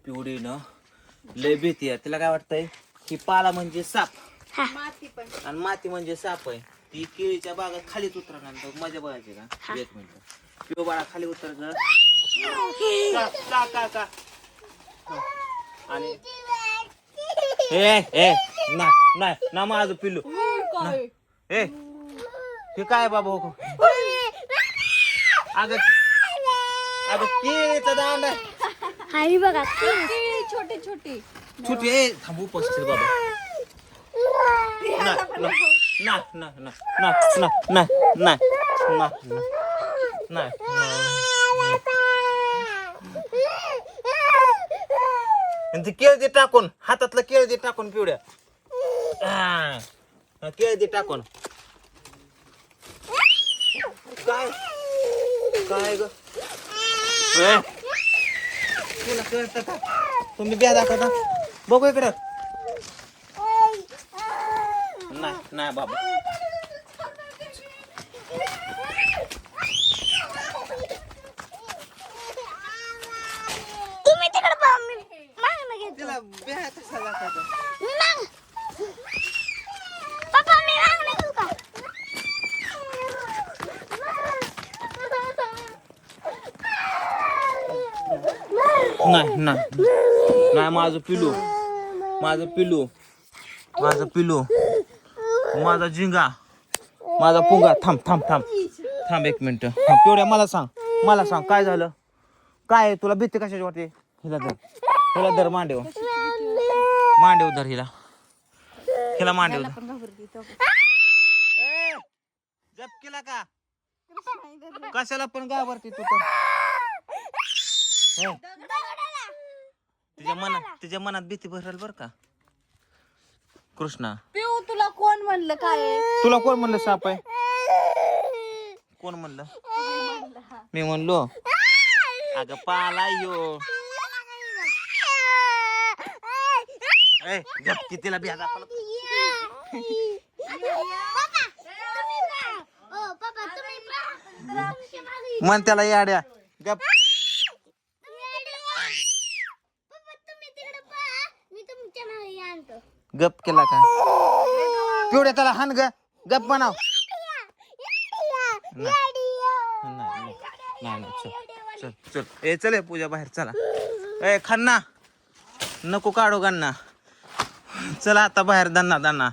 पिवडी न लय भीती आहे. तिला काय वाटतंय की पाला म्हणजे साप आणि माती म्हणजे साप आहे. ती केळीच्या बागात खालीच उतरणार. मजा बघायची का? एक मिनिट. पिऊ बाळा खाली उतर ग. का आणि नाही ना माझं पिल्लू. ए हे काय बाबा हो? अगं केळीचा दांडा हाय बघा छोटे छोटे छोटी आहे. थांबू पसतील बाबा. ते केळ दे टाकून हातातलं केळ दे टाकून पिवड्या. केळ दे टाकून. काय काय ग तुला कळतं का? तुम्ही ब्या दाखवता बघू इकडं. नाही बाबा. तुम्ही तिकडे पहा, मी मागणं घेतो. तिला ब्या कसा दाखवता? मी माग पप्पा मी मागणं घेऊ का? नाही माझं पिलू माझा झिंगा माझा पुंगा. थांब एक मिनिट. पिवड्या मला सांग काय झालं? काय तुला भीती कशाची वाटते? हिला धर मांडेव धर हिला मांडेव जप केला का? कशाला पण घाबरते तू तर? तिच्या मनात भीती भरल बर का कृष्णा. पिऊ तुला कोण म्हणलं काय? तुला कोण म्हणलं साप आहे? कोण म्हणलं? मी म्हणलो अगं पाला यो. झपकी तिला बिया दाखवलं. मन त्याला याड्या गप. गप केला का? पिवड्या त्याला हान ग. गप बनाव. नाही चल ए चल पूजा बाहेर चला. ए खन्ना नको काढू गन्ना. चला आता बाहेर दन्ना.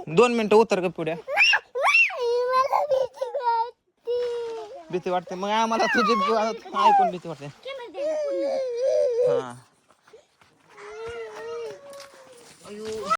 दोन मिनिटं उतर ग पुढ्या. भीती वाटते मग आम्हाला तुझी ऐकून भीती वाटते. हा